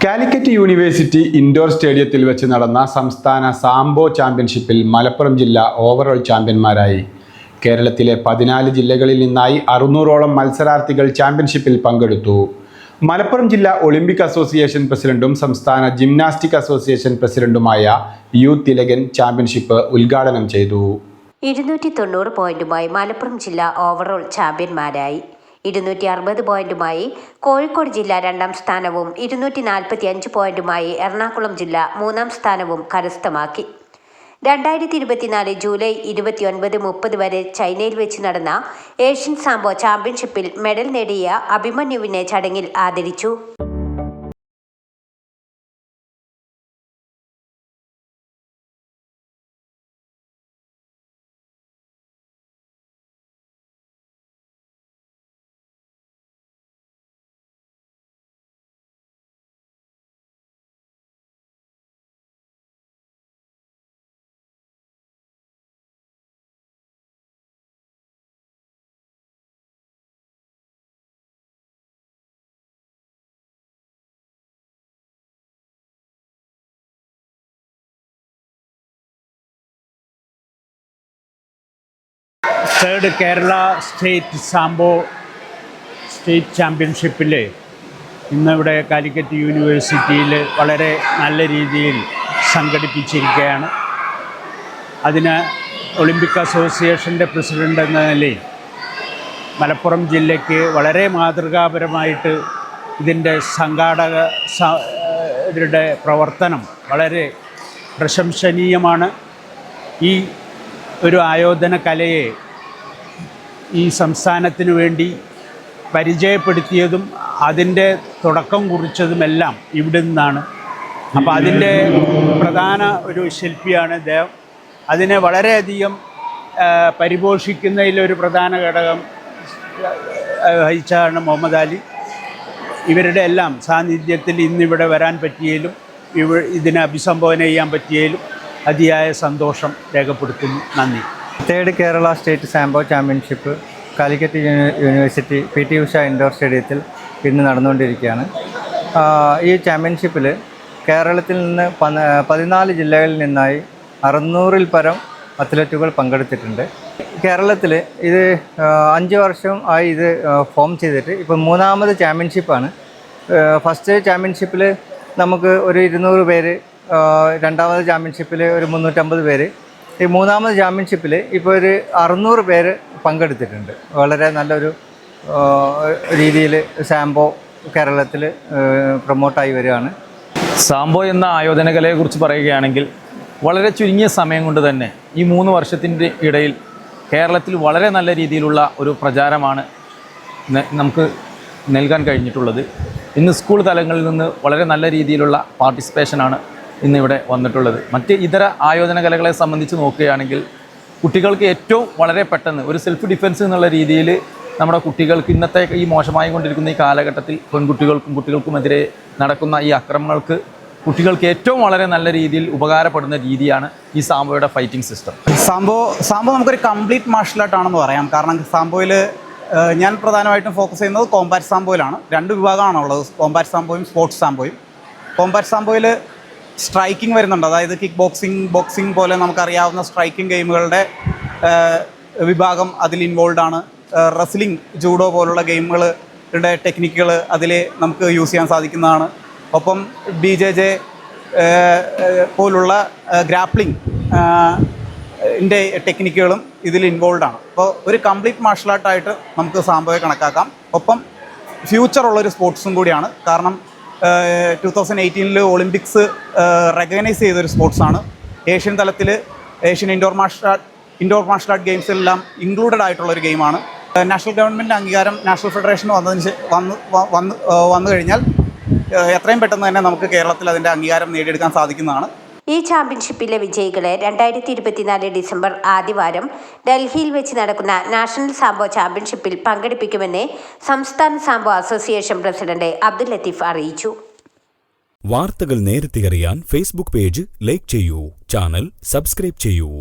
Calicut university indoor സ്റ്റേഡിയത്തിൽ വെച്ച് നടന്ന സംസ്ഥാന സാംബോ ചാമ്പ്യൻഷിപ്പിൽ മലപ്പുറം ജില്ല ഓവറോൾ ചാമ്പ്യന്മാരായി. കേരളത്തിലെ 14 ജില്ലകളിൽ നിന്നായി 600ഓളം മത്സരാർത്ഥികൾ ചാമ്പ്യൻഷിപ്പിൽ പങ്കെടുത്തു. മലപ്പുറം ജില്ലാ ഒളിമ്പിക് അസോസിയേഷൻ പ്രസിഡന്റും സംസ്ഥാന ജിംനാസ്റ്റിക് അസോസിയേഷൻ പ്രസിഡന്റുമായ യു തിലകൻ ചാമ്പ്യൻഷിപ്പ് ഉദ്ഘാടനം ചെയ്തു. 290 പോയിന്റുമായി മലപ്പുറം ജില്ല ഓവറോൾ ചാമ്പ്യന്മാരായി. 260 പോയിന്റുമായി കോഴിക്കോട് ജില്ല 2ാം സ്ഥാനവും 245 പോയിന്റുമായി എറണാകുളം ജില്ല 3ാം സ്ഥാനവും കരസ്ഥമാക്കി. 2024 ജൂലൈ 29-30 വരെ ചൈനയിൽ വെച്ച് നടന്ന ഏഷ്യൻ സാംബോ ചാമ്പ്യൻഷിപ്പിൽ മെഡൽ നേടിയ അഭിമന്യുവിനെ ചടങ്ങിൽ ആദരിച്ചു. Third Kerala state sambo state ചാമ്പ്യൻഷിപ്പിൽ ഇന്നിവിടെ കാലിക്കറ്റ് യൂണിവേഴ്സിറ്റിയിൽ വളരെ നല്ല രീതിയിൽ സംഘടിപ്പിച്ചിരിക്കുകയാണ്. അതിന് ഒളിമ്പിക് അസോസിയേഷൻ്റെ പ്രസിഡൻ്റ് എന്ന നിലയിൽ മലപ്പുറം ജില്ലയ്ക്ക് വളരെ മാതൃകാപരമായിട്ട് ഇതിൻ്റെ സംഘാടകരുടെ പ്രവർത്തനം വളരെ പ്രശംസനീയമാണ്. ഈ ഒരു ആയോധന കലയെ ഈ സംസ്ഥാനത്തിന് വേണ്ടി പരിചയപ്പെടുത്തിയതും അതിൻ്റെ തുടക്കം കുറിച്ചതുമെല്ലാം ഇവിടെ നിന്നാണ്. അപ്പോൾ അതിൻ്റെ പ്രധാന ഒരു ശില്പിയാണ് ഇദ്ദേഹം. അതിനെ വളരെയധികം പരിപോഷിക്കുന്നതിലൊരു പ്രധാന ഘടകം വഹിച്ചാണ് മുഹമ്മദ് അലി. ഇവരുടെ എല്ലാം സാന്നിധ്യത്തിൽ ഇന്നിവിടെ വരാൻ പറ്റിയതിലും ഇതിനെ അഭിസംബോധന ചെയ്യാൻ പറ്റിയതിലും അതിയായ സന്തോഷം രേഖപ്പെടുത്തുന്നു. നന്ദി. Third Kerala state sambo championship Calicut University PT Usha indoor സ്റ്റേഡിയത്തിൽ ഇന്ന് നടന്നുകൊണ്ടിരിക്കുകയാണ്. ഈ ചാമ്പ്യൻഷിപ്പിൽ കേരളത്തിൽ നിന്ന് 14 ജില്ലകളിൽ നിന്നായി 600-ൽ പരം അത്ലറ്റുകൾ പങ്കെടുത്തിട്ടുണ്ട്. കേരളത്തിൽ ഇത് 5 വർഷം ആയി ഇത് ഫോം ചെയ്തിട്ട് ഇപ്പോൾ 3ാമത് ചാമ്പ്യൻഷിപ്പാണ്. ഫസ്റ്റ് ചാമ്പ്യൻഷിപ്പിൽ നമുക്ക് ഒരു 200 പേര്, 2ാമത് ചാമ്പ്യൻഷിപ്പിൽ ഒരു 350 പേര്, ഈ 3ാമത് ചാമ്പ്യൻഷിപ്പിൽ ഇപ്പോൾ ഒരു 600 പേര് പങ്കെടുത്തിട്ടുണ്ട്. വളരെ നല്ലൊരു രീതിയിൽ സാംബോ കേരളത്തിൽ പ്രൊമോട്ടായി വരികയാണ്. സാംബോ എന്ന ആയോധന കലയെക്കുറിച്ച് പറയുകയാണെങ്കിൽ വളരെ ചുരുങ്ങിയ സമയം കൊണ്ട് തന്നെ ഈ 3 വർഷത്തിൻ്റെ ഇടയിൽ കേരളത്തിൽ വളരെ നല്ല രീതിയിലുള്ള ഒരു പ്രചാരമാണ് നമുക്ക് നൽകാൻ കഴിഞ്ഞിട്ടുള്ളത്. ഇന്ന് സ്കൂൾ തലങ്ങളിൽ നിന്ന് വളരെ നല്ല രീതിയിലുള്ള പാർട്ടിസിപ്പേഷനാണ് ഇന്നിവിടെ വന്നിട്ടുള്ളത്. മറ്റ് ഇതര ആയോധന കലകളെ സംബന്ധിച്ച് നോക്കുകയാണെങ്കിൽ കുട്ടികൾക്ക് ഏറ്റവും വളരെ പെട്ടെന്ന് ഒരു സെൽഫ് ഡിഫെൻസ് എന്നുള്ള രീതിയിൽ നമ്മുടെ കുട്ടികൾക്ക് ഇന്നത്തെ ഈ മോശമായി കൊണ്ടിരിക്കുന്ന ഈ കാലഘട്ടത്തിൽ കുട്ടികൾക്കുമെതിരെ നടക്കുന്ന ഈ ആക്രമണങ്ങൾക്ക് കുട്ടികൾക്ക് ഏറ്റവും വളരെ നല്ല രീതിയിൽ ഉപകാരപ്പെടുന്ന രീതിയാണ് ഈ സാംബോയുടെ ഫൈറ്റിംഗ് സിസ്റ്റം. സാംബോ നമുക്കൊരു കംപ്ലീറ്റ് മാർഷൽ ആർട്ടാണെന്ന് പറയാം. കാരണം സാംബോയിൽ ഞാൻ പ്രധാനമായിട്ടും ഫോക്കസ് ചെയ്യുന്നത് കോമ്പാറ്റ് സാംബോയിലാണ്. 2 വിഭാഗമാണുള്ളത്, കോമ്പാറ്റ് സാംബോയും സ്പോർട്സ് സാംബോയും. കോമ്പാറ്റ് സാംബോയിൽ സ്ട്രൈക്കിംഗ് വരുന്നുണ്ട്. അതായത് കിക്ക് ബോക്സിംഗ് പോലെ നമുക്കറിയാവുന്ന സ്ട്രൈക്കിംഗ് ഗെയിമുകളുടെ വിഭാഗം അതിൽ ഇൻവോൾവ് ആണ്. റെസ്ലിംഗ്, ജൂഡോ പോലുള്ള ഗെയിമുകളുടെ ടെക്നിക്കുകൾ അതിൽ നമുക്ക് യൂസ് ചെയ്യാൻ സാധിക്കുന്നതാണ്. ഒപ്പം BJJ പോലുള്ള ഗ്രാപ്ലിംഗ് ടെക്നിക്കുകളും ഇതിൽ ഇൻവോൾവ് ആണ്. അപ്പോൾ ഒരു കംപ്ലീറ്റ് മാർഷൽ ആർട്ടായിട്ട് നമുക്ക് സാംബോയെ കണക്കാക്കാം. ഒപ്പം ഫ്യൂച്ചറുള്ളൊരു സ്പോർട്സും കൂടിയാണ്. കാരണം 2018 ഒളിമ്പിക്സ് റെക്കഗ്നൈസ് ചെയ്തൊരു സ്പോർട്സാണ്. ഏഷ്യൻ തലത്തിൽ ഏഷ്യൻ ഇൻഡോർ മാർഷൽ ആർട്ട് ഗെയിംസിലെല്ലാം ഇൻക്ലൂഡഡ് ആയിട്ടുള്ളൊരു ഗെയിമാണ്. നാഷണൽ ഗവൺമെൻറ് അംഗീകാരം നാഷണൽ ഫെഡറേഷൻ വന്നു കഴിഞ്ഞാൽ എത്രയും പെട്ടെന്ന് തന്നെ നമുക്ക് കേരളത്തിൽ അതിൻ്റെ അംഗീകാരം നേടിയെടുക്കാൻ സാധിക്കുന്നതാണ്. ഈ ചാമ്പ്യൻഷിപ്പിലെ വിജയികളെ 2024 ഡിസംബർ ആദ്യവാരം ഡൽഹിയിൽ വെച്ച് നടക്കുന്ന നാഷണൽ സാംബോ ചാമ്പ്യൻഷിപ്പിൽ പങ്കെടുപ്പിക്കുമെന്ന് സംസ്ഥാന sambo association president Abdul Latheef അറിയിച്ചു. വാർത്തകൾ നേരത്തെ അറിയാൻ ഫേസ്ബുക്ക് പേജ് ലൈക്ക് ചെയ്യൂ, ചാനൽ സബ്സ്ക്രൈബ് ചെയ്യൂ.